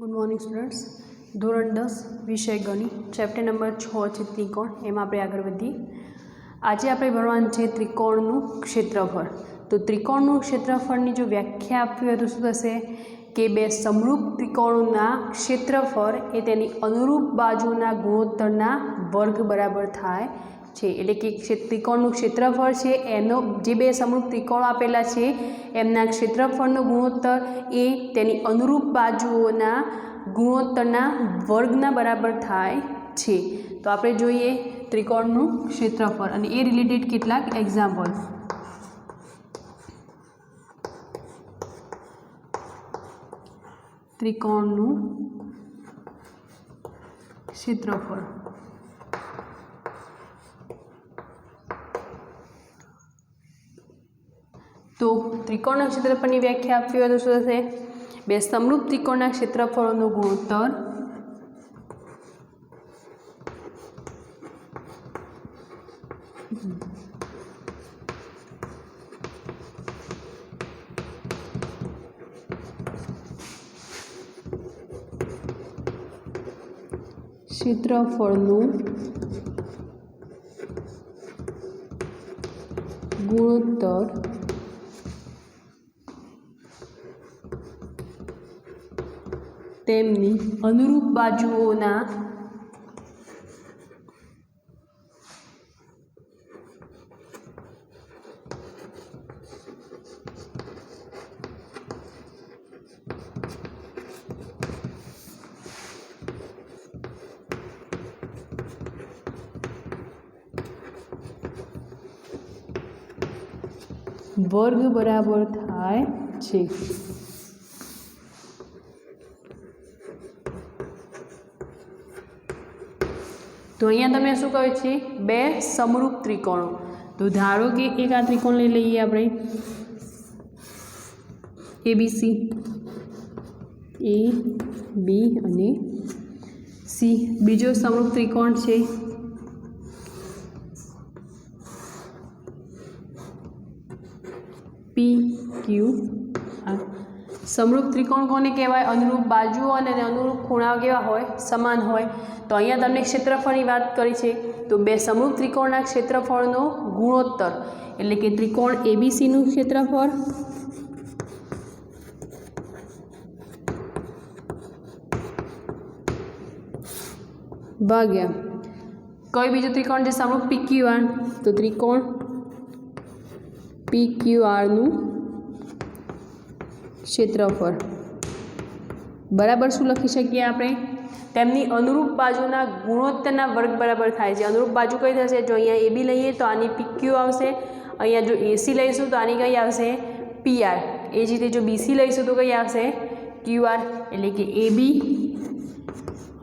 Good morning students. धोरण 10 विषय गणित चैप्टर नंबर 6 है त्रिकोण। एम आप आगे बढ़ी आज आप भरवानुं छे त्रिकोणनुं क्षेत्रफळ। तो त्रिकोणनुं क्षेत्रफळनी जो व्याख्या आपवी होय तो शुं थशे कि बे समरूप त्रिकोणोना क्षेत्रफळ ए तेनी अनुरूप बाजुना गुणोत्तरना वर्ग बराबर थाय छे। एटले कि त्रिकोणनुं क्षेत्रफळ छे एनो जे बे समरूप त्रिकोण आपेला छे एमना क्षेत्रफळनो गुणोत्तर ए तेनी अनुरूप बाजुओना गुणोत्तरना वर्गना बराबर थाय छे। तो आपणे जोईए त्रिकोणनुं क्षेत्रफळ अने ए रिलेटेड केटलाक एक्जाम्पल। त्रिकोणनुं क्षेत्रफळ तो त्रिकोणना क्षेत्रफळनी व्याख्या आपवी होय तो शुं थशे बे समरूप त्रिकोणना क्षेत्रफळोनो गुणोत्तर तेमनी अनुरूप बाजुओना वर्ग बराबर थाय छे। तो अहींया तमने शुं कह्युं छे बे समरूप त्रिकोणों। तो धारो कि एक आ त्रिकोण लई लईए आपणे ABC ए बी अने सी। बीजो समरूप त्रिकोण छे PQR। समरूप त्रिकोण कोने कहेवाय? अनुरूप बाजुओ अने अनुरूप खूणा केवा होय? समान होय। तो अहींया तमने क्षेत्रफळनी वात करी छे तो बे समरूप त्रिकोणना क्षेत्रफळनो गुणोत्तर एटले के त्रिकोण ABC नुं क्षेत्रफळ भाग्या कई बीजो त्रिकोण जे समरूप PQR। तो त्रिकोण PQR नुं क्षेत्रफळ बराबर शुं लखी शकीए आपणे? तेमनी अनुरूप बाजुना गुणोत्तरना वर्ग बराबर थाय छे। अनुरूप बाजू कई थशे? जो अहींया AB लईए तो आनी PQ आवशे। अहींया जो AC लईशुं तो आनी कई आवशे? PR। ए ज रीते जो BC लईशुं तो कई आवशे? QR। एटले कि AB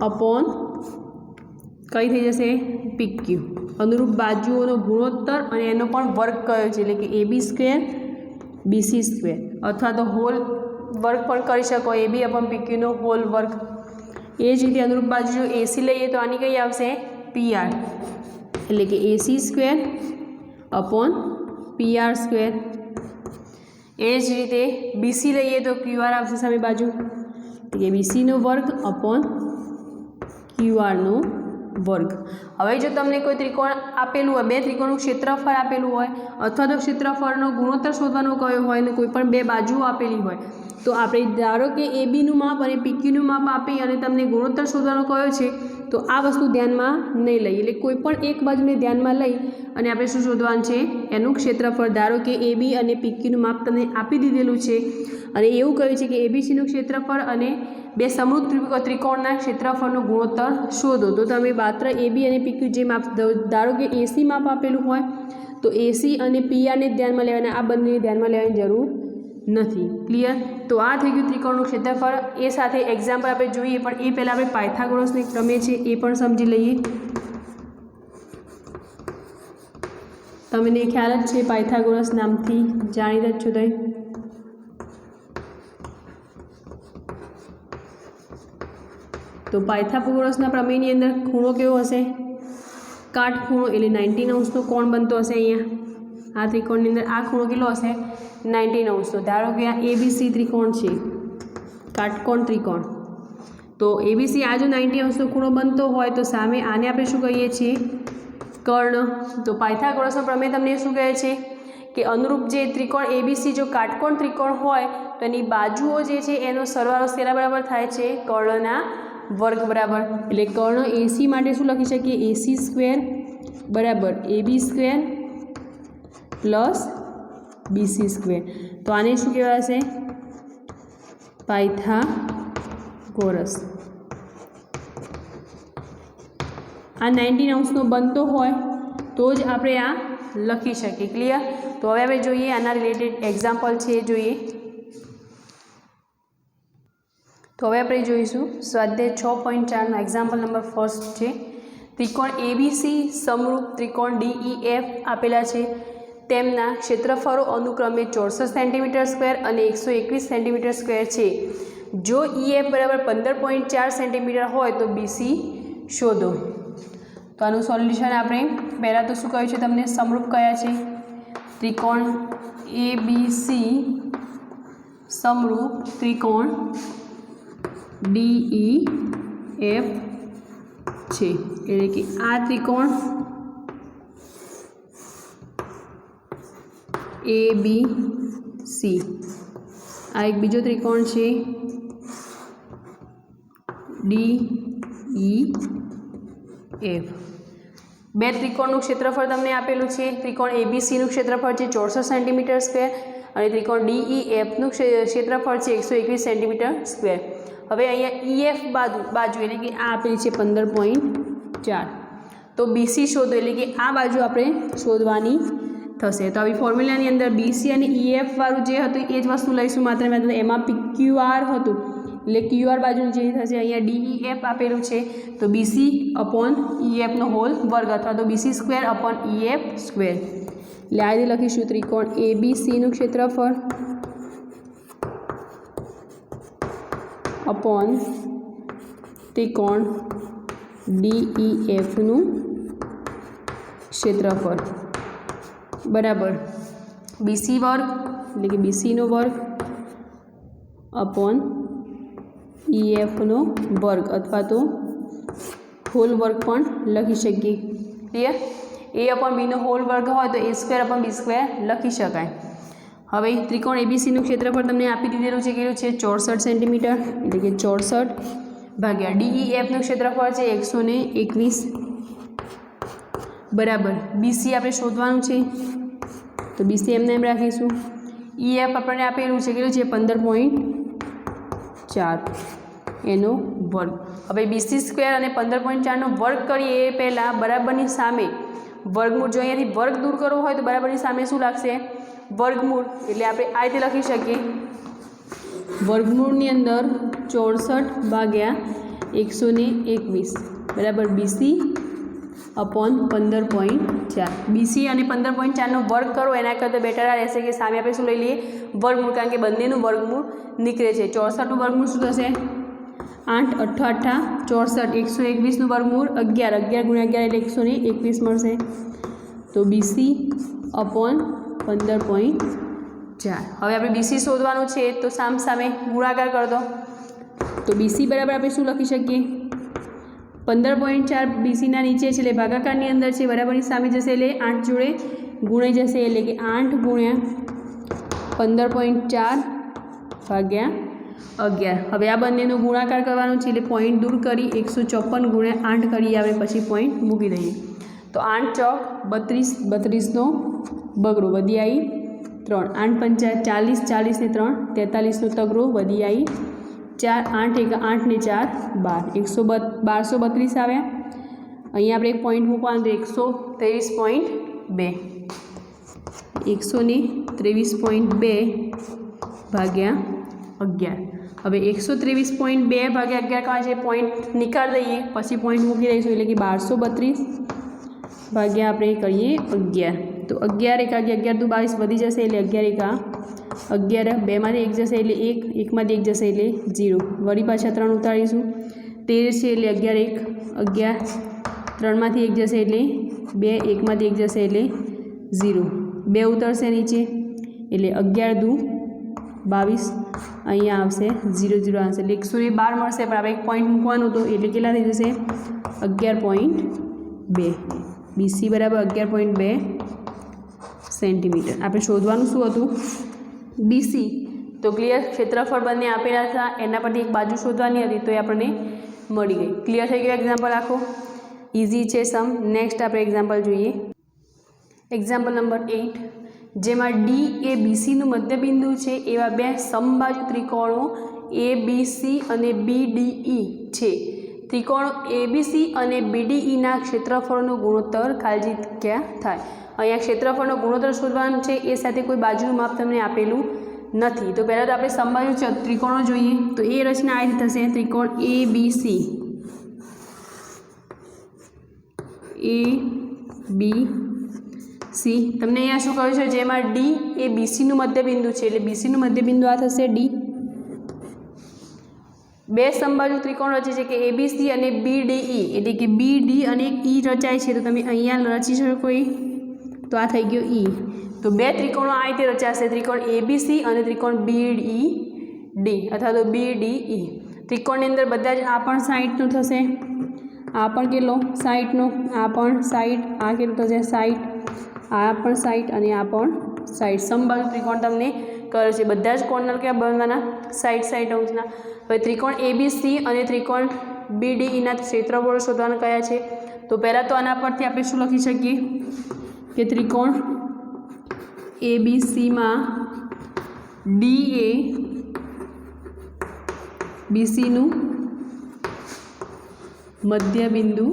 अपॉन कई थई जशे? PQ। अनुरूप बाजुओनो गुणोत्तर अने एनो पण वर्ग कयो छे एटले कि AB स्क्वेर BC स्क्वेर अथवा तो होल वर्ग पण करी शको AB अपॉन PQ नो होल वर्ग। ए ज रीते अनुरूप बाजू जो AC लईए तो आनी कई आवशे? PR। एटले कि AC square upon PR square. ए ज रीते BC लईए तो QR आवशे सामे बाजू एटले BC नो वर्ग अपॉन QR नो वर्ग। हवे जो तमने कोई त्रिकोण आपेलुं होय बे त्रिकोणनुं क्षेत्रफळ आपेलुं होय अथवा तो क्षेत्रफळनो गुणोत्तर शोधवानो कयो होय ने कोई पण बे बाजुओ आपेली होय तो आपणे धारो कि AB नुं माप अने PQ नुं माप आपी अने तमने गुणोत्तर शोधवानो कयो छे तो आ वस्तु ध्यानमां नहीं लई एटले कोई पण एक बाजुने ध्यानमां लई अने आपणे शुं शोधवानुं छे एनुं क्षेत्रफळ। धारो कि AB अने PQ नुं माप तमने आपी दीधेलुं छे अने एवुं कह्युं छे कि ABC नुं क्षेत्रफळ अने बे समरूप त्रिकोणना क्षेत्रफळनो गुणोत्तर शोधो। तो तमे मात्र AB अने PQ जे माप धारो कि AC माप आपेलुं होय तो AC अने PR ने ध्यानमां लेवाना, आ बंनेने ध्यानमां लेवानी जरूर नहीं। क्लियर? तो आ थई गयुं त्रिकोणनुं क्षेत्रफळ। ए साथे एक्जाम्पल आपणे जोईए पण ए पहेला आपणे पायथागोरसनो एक प्रमेय छे ए पण समजी लईए। तमने ख्याल ज छे पायथागोरस नामथी जाणीता ज छो तमे। तो पायथागोरसना प्रमेयनी अंदर खूणो केवो हशे? काटखूणो एटले 90 अंशनो कोण बनतो हशे। अहींया आ त्रिकोणनी अंदर आ खूणो केटलो हशे? 90 अंश। तो धारो कि आ ABC त्रिकोण छे, काटकोण त्रिकोण તો ABC આ જો 90 અંશનો ખૂણો બનતો હોય તો સામે આને આપણે શું કહીએ છીએ? કર્ણ. તો પાયથાગોરસનો પ્રમેય તમને શું કહે છે કે અનુરૂપ જે ત્રિકોણ ABC જો કાટકોણ ત્રિકોણ હોય તો એની બાજુઓ જે છે એનો સરવાળો શેના બરાબર થાય છે? કર્ણના વર્ગ બરાબર. એટલે કર્ણ AC માટે શું લખી શકીએ? AC સ્ક્વેર બરાબર AB square plus BC square. તો આને શું કહેવાશે? પાયથાગોરસ. આ 90 અંશનો બનતો હોય તો જ આપણે આ લખી શકીએ. ક્લિયર? તો હવે આપણે જોઈએ આના રિલેટેડ એક્ઝામ્પલ છે એ જોઈએ. તો હવે આપણે જોઈશું સ્વાધ્યાય 6.4નો એક્ઝામ્પલ નંબર ફર્સ્ટ છે. ત્રિકોણ ABC સમરૂપ ત્રિકોણ DEF આપેલા છે. તેમના ક્ષેત્રફળો અનુક્રમે 64 સેન્ટીમીટર સ્ક્વેર અને 121 સેન્ટીમીટર સ્ક્વેર છે. જો EF બરાબર 15.4 સેન્ટીમીટર હોય તો BC શોધો. તો આનું સોલ્યુશન આપણે પહેલાં તો શું કહ્યું છે તમને? સમરૂપ કયા છે? ત્રિકોણ ABC સમરૂપ ત્રિકોણ DEF છે. એટલે કે આ ત્રિકોણ ABC, આ એક બીજો ત્રિકોણ છે DEF. બે ત્રિકોણનું ક્ષેત્રફળ તમને આપેલું છે. ત્રિકોણ ABCનું ક્ષેત્રફળ છે 64 સેન્ટીમીટર સ્ક્વેર અને ત્રિકોણ DEFનું ક્ષેત્રફળ છે 121 સેન્ટીમીટર સ્ક્વેર. હવે અહીંયા EF બાજુ એટલે કે આ આપેલી છે 15.4. તો BC શોધો એટલે કે આ બાજુ આપણે શોધવાની થશે. તો આવી ફોર્મ્યુલાની અંદર BC અને EF વાળું જે હતું એ જ વસ્તુ લઈશું માત્ર એમાં QR હતું એટલે QR બાજુનું જે થશે અહીંયા DEF આપેલું છે તો BC અપોન EFનો હોલ વર્ગ અથવા તો BC square upon EF square. એટલે આ રીતે લખીશું ત્રિકોણ ABCનું ક્ષેત્રફળ અપોન ત્રિકોણ DEFનું ક્ષેત્રફળ બરાબર BC વર્ગ એટલે કે BCનો વર્ગ અપોન EFનો વર્ગ અથવા તો હોલ વર્ગ પણ લખી શકીએ. ક્લિયર? A અપોન Bનો હોલ વર્ગ હોય તો A square upon B square લખી શકાય. હવે ત્રિકોણ ABCનું ક્ષેત્રફળ તમને આપી દીધેલું છે કેટલું છે? 64 સેન્ટીમીટર એટલે કે 64 ભાગ્યા DEFનું ક્ષેત્રફળ છે 121 બરાબર BC આપણે શોધવાનું છે તો BC એમને એમ રાખીશું. EF આપણને આપેલું છે કેટલું છે? 15.4 એનો વર્ગ. હવે BC સ્ક્વેર અને 15.4નો વર્ગ કરીએ એ પહેલાં બરાબરની સામે વર્ગમૂળ, જો અહીંયાથી વર્ગ દૂર કરવો હોય તો બરાબરની સામે શું લાગશે? વર્ગમૂળ. એટલે આપણે આ રીતે લખી શકીએ વર્ગમૂળની અંદર 64 ભાગ્યા 121 બરાબર BC અપોન 15.4. BC અને 15.4નો વર્ગ કરો એના કરતાં બેટર આ રહેશે કે સામે આપણે શું લઈ લઈએ? વર્ગમૂળ. કારણ કે બંનેનું વર્ગમૂળ નીકળે છે. 64નું વર્ગમૂળ શું થશે? 8 8 64 121નું વર્ગમૂળ 11 11 ગુણ્યા 11 એટલે 121 મળશે. તો BC અપોન 15.4. હવે આપણે BC શોધવાનું છે તો સામે ગુણાકાર કરી દો. તો BC બરાબર આપણે શું લખી શકીએ? 15.4 BCના નીચે છે એટલે ભાગાકારની અંદર છે બરાબરની સામે જશે એટલે 8 જોડે ગુણાઈ જશે એટલે કે 8 ગુણ્યા 15.4 ભાગ્યા 11. હવે આ બંનેનો ગુણાકાર કરવાનો છે એટલે પોઈન્ટ દૂર કરી 154 ગુણ્યા 8 કરીએ આપણે પછી પોઈન્ટ મૂકી દઈએ. તો 8 ચોક 32 32નો બગડો વધી આવી 3 8 પંચા 40 40 ને 3 43નો તગડો વધી આવી 4 8 1 8 ને 4 12 1232 આવ્યા. અહીંયા આપણે એક પોઈન્ટ મૂકવાનું તો 123.2 123.2 ભાગ્યા 11. હવે 123.2 ભાગ્યા 11 કાં છે પોઈન્ટ નીકાળી દઈએ પછી પોઈન્ટ મૂકી દઈશું એટલે કે 1232 ભાગ્યા આપણે કરીએ 11. તો 11 1 11 દુ 22 વધી જશે એટલે 11 1 11 2માંથી 1 જશે એટલે 1 1માંથી 1 જશે એટલે 0 વળી પાછા 3 ઉતારીશું 13 છે એટલે 11 1 11 3માંથી 1 જશે એટલે 2 1માંથી 1 જશે એટલે 0 2 ઉતરશે નીચે એટલે 11 દુ 22 અહીંયા આવશે 0 0 આવશે એટલે 112 મળશે પણ આપણે એક પોઈન્ટ મૂકવાનું હતું એટલે કેટલા થઈ જશે 11.2 BC બરાબર 11.2 સેન્ટીમીટર આપણે શોધવાનું શું હતું BC તો ક્લિયર ક્ષેત્રફળ બંને આપેલા હતા એના પરથી એક બાજુ શોધવાની હતી તો એ આપણને મળી ગઈ ક્લિયર થઈ ગયું એક્ઝામ્પલ આખો ઇઝી છે સમ નેક્સ્ટ આપણે એક્ઝામ્પલ જોઈએ એક્ઝામ્પલ નંબર 8 જેમાં D એ BCનું મધ્યબિંદુ છે એવા બે સમબાજુ ત્રિકોણો ABC અને BDE છે ત્રિકોણ ABC અને BDEના ક્ષેત્રફળનો ગુણોત્તર ખાલી જગ્યા થાય અહીંયા ક્ષેત્રફળનો ગુણોત્તર શોધવાનું છે એ સાથે કોઈ બાજુનું માપ તમને આપેલું નથી તો પહેલાં તો આપણે સમબાજુ ત્રિકોણો જોઈએ તો એ રચના આ રીતે થશે ત્રિકોણ ABC ABC તમને અહીંયા શું કહ્યું છે જેમાં D એ BCનું મધ્યબિંદુ છે એટલે BCનું મધ્યબિંદુ આ થશે D બે સમબાજુ ત્રિકોણ રચે છે કે ABC અને BDE એટલે કે BD અને એક E રચાય છે તો તમે અહીંયા રચી શકો તો આ થઈ ગયો E તો બે ત્રિકોણો આ રીતે રચાશે ત્રિકોણ ABC અને ત્રિકોણ BED અથવા તો BDE ત્રિકોણની અંદર બધા જ આ પણ 60નો થશે આ પણ કેટલો 60નો આ પણ 60 આ કેટલો થશે 60 આ પણ 60 અને આ પણ 60 સમબાજુ ત્રિકોણ તમને કરે છે બધા જ કોર્નર ક્યાં બનવાના 60 અંશના હવે ત્રિકોણ ABC અને ત્રિકોણ BDEના ક્ષેત્રફળો શોધવાના કયા છે તો પહેલાં તો આના પરથી આપણે શું લખી શકીએ કે ત્રિકોણ ABCમાં D એ BCનું મધ્યબિંદુ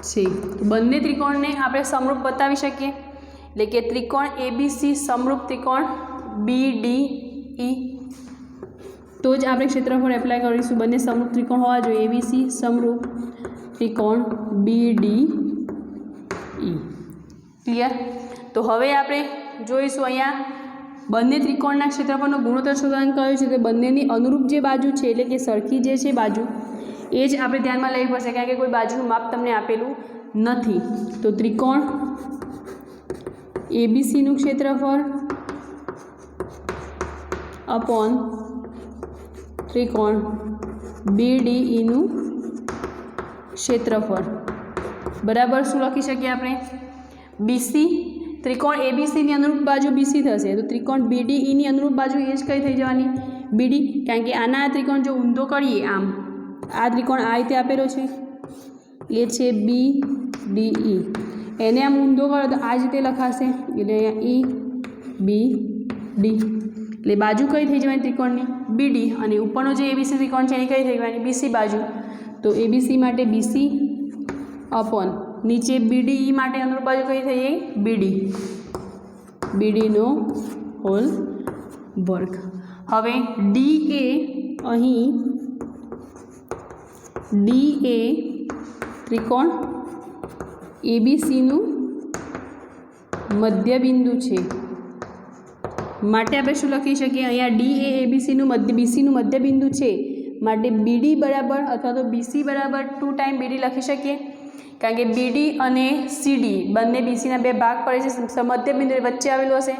છે તો બંને ત્રિકોણને આપણે સમરૂપ બતાવી શકીએ એટલે કે ત્રિકોણ ABC સમરૂપ ત્રિકોણ BDE તો જ આપણે ક્ષેત્રફળ એપ્લાય કરીશું બંને સમરૂપ ત્રિકોણ હોવા જોઈએ ABC સમરૂપ ત્રિકોણ BDE ક્લિયર તો હવે આપણે જોઈશું અહીંયા બંને ત્રિકોણના ક્ષેત્રફળનો ગુણોત્તર શોધવાનું કહ્યું છે તો બંનેની અનુરૂપ જે બાજુ છે એટલે કે સરખી જે છે બાજુ એ જ આપણે ધ્યાનમાં લેવી પડશે કારણ કે કોઈ બાજુનું માપ તમને આપેલું નથી તો ત્રિકોણ ABCનું ક્ષેત્રફળ અપોન ત્રિકોણ BDEનું ક્ષેત્રફળ બરાબર શું લખી શકીએ આપણે BC ત્રિકોણ ABCની અનુરૂપ બાજુ BC થશે તો ત્રિકોણ BDEની અનુરૂપ બાજુ એ જ કઈ થઈ જવાની BD કારણ કે આના ત્રિકોણ જો ઊંધો કરીએ આમ આ ત્રિકોણ આ રીતે આપેલો છે એ છે BDE એને આમ ઊંધો કરો તો આ જ રીતે લખાશે એટલે અહીંયા EBD એટલે બાજુ કઈ થઈ જવાની ત્રિકોણની BD અને ઉપરનો જે ABC ત્રિકોણ છે એની કઈ થઈ જવાની BC બાજુ તો ABC માટે BC અપોન નીચે BDE માટે અનુરૂપ બાજુ કઈ થઈ ગઈ BDનો હોલ વર્ગ હવે D એ અહીં D એ ત્રિકોણ ABCનું મધ્યબિંદુ છે માટે આપણે શું લખી શકીએ અહીંયા D એ ABCનું BCનું મધ્યબિંદુ છે માટે BD બરાબર અથવા તો BC બરાબર 2 ટાઈમ BD લખી શકીએ કારણ કે BD અને CD બંને BCના બે ભાગ પડે છે મધ્યબિંદુ વચ્ચે આવેલું હશે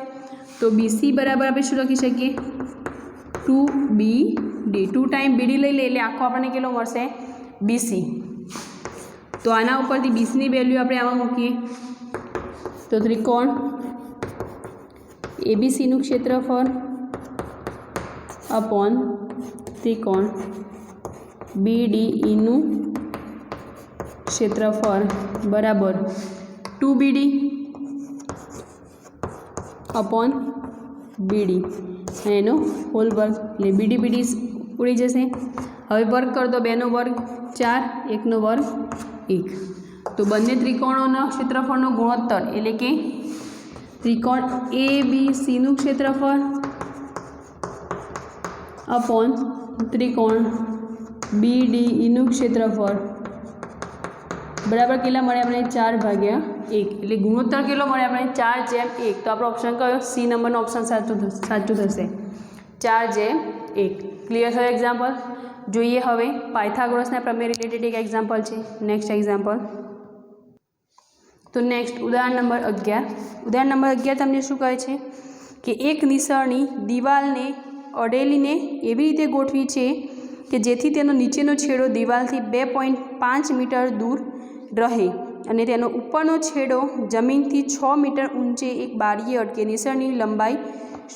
તો BC બરાબર આપણે શું લખી શકીએ 2BD 2 ટાઈમ BD લઈ લે એટલે આખો આપણને કેટલો મળશે BC તો આના ઉપરથી BCની વેલ્યુ આપણે આમાં મૂકીએ તો ત્રિકોણ ABCનું ક્ષેત્રફળ અપોન ત્રિકોણ BDEનું ક્ષેત્રફળ બરાબર 2BD અપોન BD અને એનો હોલ વર્ગ એટલે BD ઉડી જશે હવે વર્ગ કર દો 2નો વર્ગ 4 1નો વર્ગ 1 તો બંને ત્રિકોણોના ક્ષેત્રફળનો ગુણોત્તર એટલે કે ત્રિકોણ ABCનું ક્ષેત્રફળ અપોન ત્રિકોણ BDEનું ક્ષેત્રફળ બરાબર કેટલા મળે આપણે 4/1 એટલે ગુણોત્તર કેટલો મળે આપણે 4/1 તો આપણો ઓપ્શન કયો સી નંબરનો ઓપ્શન સાચું થશે 4/1 ક્લિયર થયો એક્ઝામ્પલ જોઈએ હવે પાયથાગોરસના પ્રમેય રિલેટેડ એક એક્ઝામ્પલ છે નેક્સ્ટ એક્ઝામ્પલ તો નેક્સ્ટ ઉદાહરણ નંબર 11 તમને શું કહે છે કે એક નિસરણી દિવાલને અડેલીને એવી રીતે ગોઠવી છે કે જેથી તેનો નીચેનો છેડો દિવાલથી 2.5 મીટર દૂર રહે અને તેનો ઉપરનો છેડો જમીનથી 6 મીટર ઊંચે એક બારીએ અટકે. નિસરણીની લંબાઈ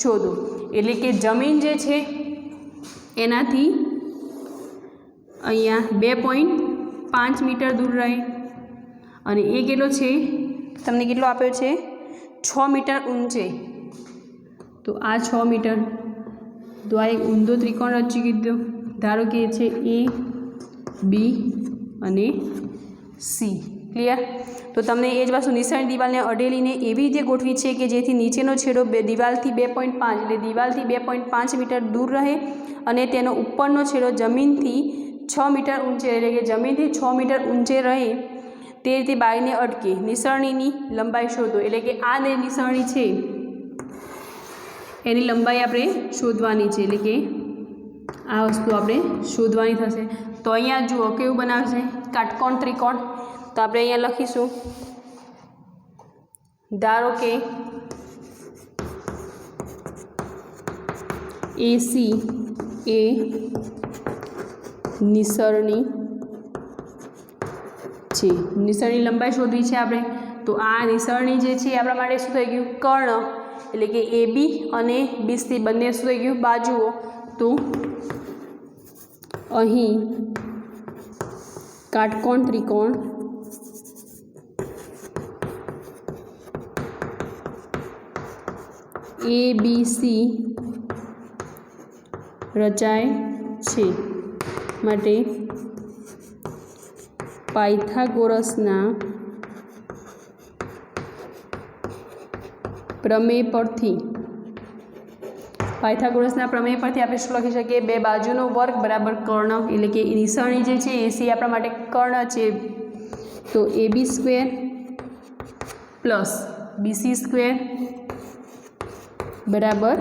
શોધો. એટલે કે જમીન જે છે એનાથી અહીંયા 2.5 મીટર દૂર રહે અને એ કેટલો છે, તમને કેટલો આપ્યો છે, 6 મીટર ઊંચે. તો આ 6 મીટર, તો આ એક ઊંધો ત્રિકોણ રચી દીધો. ધારો કે એ છે એ, બી અને સી. ક્લિયર? તો તમને એ જ વસ્તુ નિસરણી દિવાલને અડેલીને એવી રીતે ગોઠવી છે કે જેથી નીચેનો છેડો દિવાલથી 2.5 એટલે દિવાલથી 2.5 મીટર દૂર રહે અને તેનો ઉપરનો છેડો જમીનથી 6 મીટર ઊંચે, એટલે કે જમીનથી 6 મીટર ઊંચે રહે તે રીતે બારીને અટકે. નિસરણીની લંબાઈ શોધો. એટલે કે આ નિસરણી છે એની લંબાઈ આપણે શોધવાની છે. એટલે કે આ વસ્તુ આપણે શોધવાની થશે. તો અહીંયા જુઓ કેવું બનાવશે, કાટકોણ ત્રિકોણ. તો આપણે અહીંયા લખીશું, ધારો કે એસી એ નિસરણી છે. નિસરણી લંબાઈ શોધવી છે આપણે. તો આ નિસરણી જે છે આપણા માટે શું થઈ ગયું, કર્ણ. એટલે કે એ બી અને બીસી બંને શું થઈ ગયું, બાજુઓ. તો અહીં કાટકોણ ત્રિકોણ ABC રચાય છે. માટે પાયથાગોરસના પ્રમેય પરથી આપણે શું લખી શકીએ, બે બાજુનો વર્ગ બરાબર કર્ણ. એટલે કે નિસરણી જે છે એસી આપણા માટે કર્ણ છે. તો AB square plus BC square બરાબર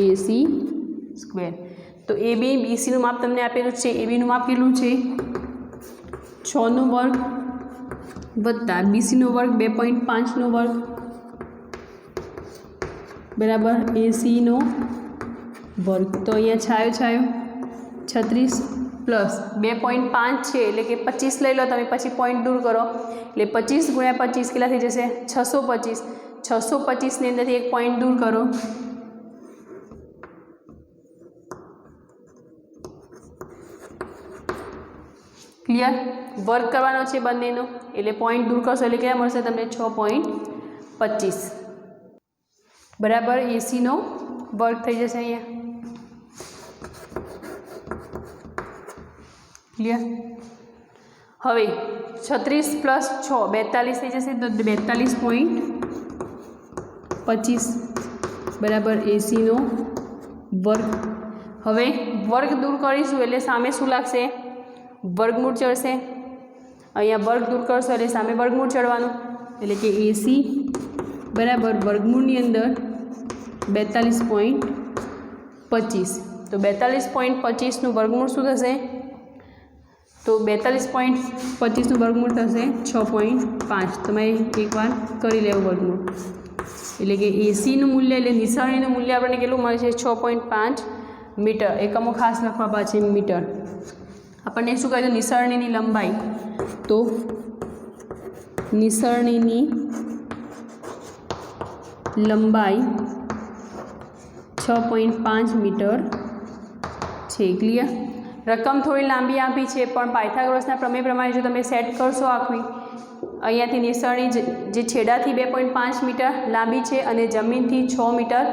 AC સ્ક્વેર. તો AB BCનું માપ તમને આપેલું છે. ABનું માપ કેટલું છે, 6નો વર્ગ વત્તા BCનો વર્ગ 2.5નો વર્ગ બરાબર ACનો વર્ગ. તો અહીંયા છાયો 36 પ્લસ 2.5 છે એટલે કે 25 લઈ લો તમે, પછી પોઈન્ટ દૂર કરો એટલે 25 × 25 કેટલા થઈ જશે, 625. 625ની અંદરથી એક પોઈન્ટ દૂર કરો ક્લિયર. વર્ગ કરવાનો છે બંનેનો એટલે પોઈન્ટ દૂર કરશો એટલે કેટલા મળશે તમને, 6.25 બરાબર એસીનો વર્ગ થઈ જશે અહીંયા. ક્લિયર. હવે 36 પ્લસ 6 42 થઈ જશે. તો 42.25 બરાબર એસીનો વર્ગ. હવે વર્ગ દૂર કરીશું એટલે સામે શું લાગશે, વર્ગમૂળ ચડશે. અહીંયા વર્ગ દૂર કરશો એટલે સામે વર્ગમૂળ ચડવાનું. એટલે કે એસી બરાબર વર્ગમૂળની અંદર 42.25. તો 42.25નું વર્ગમૂળ શું થશે, તો 42.25નું વર્ગમૂળ થશે 6.5. તમે એકવાર કરી લેવું વર્ગમૂળ. એટલે કે એસીનું મૂલ્ય એટલે નિસરણીનું મૂલ્ય આપણને કેટલું મળે છે, 6.5 મીટર. એકમો ખાસ લખવા પાછળ મીટર. આપણને શું કહ્યું, નિસરણીની લંબાઈ. તો નિસરણીની લંબાઈ 6.5 મીટર છે. ક્લિયર. રકમ થોડી લાંબી આપી છે પણ પાયથાગોરસના પ્રમેય પ્રમાણે જો તમે સેટ કરશો આખી, અહીંયાથી નિસરણી જે છેડાથી 2.5 મીટર લાંબી છે અને જમીનથી 6 મીટર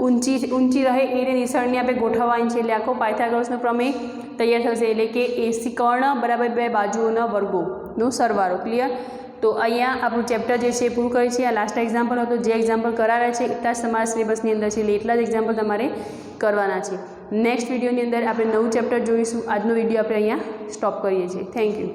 ઊંચી રહે એ નિસરણી આપણે ગોઠવવાની છે. એટલે આખો પાયથાગોરસનો પ્રમેય તૈયાર થશે. એટલે કે એસી કર્ણ બરાબર બે બાજુઓના વર્ગોનો સરવાળો. ક્લિયર. તો અહીંયા આપણું ચેપ્ટર જે છે એ પૂરું કરે છે. આ લાસ્ટ એક્ઝામ્પલ હતો. જે એક્ઝામ્પલ કરાવ્યા છે એટલા જ તમારા સિલેબસની અંદર છે એટલે એટલા જ એક્ઝામ્પલ તમારે કરવાના છે. નેક્સ્ટ વિડીયોની અંદર આપણે નવું ચેપ્ટર જોઈશું. આજનો વિડીયો આપણે અહીંયા સ્ટોપ કરીએ છીએ. Thank you.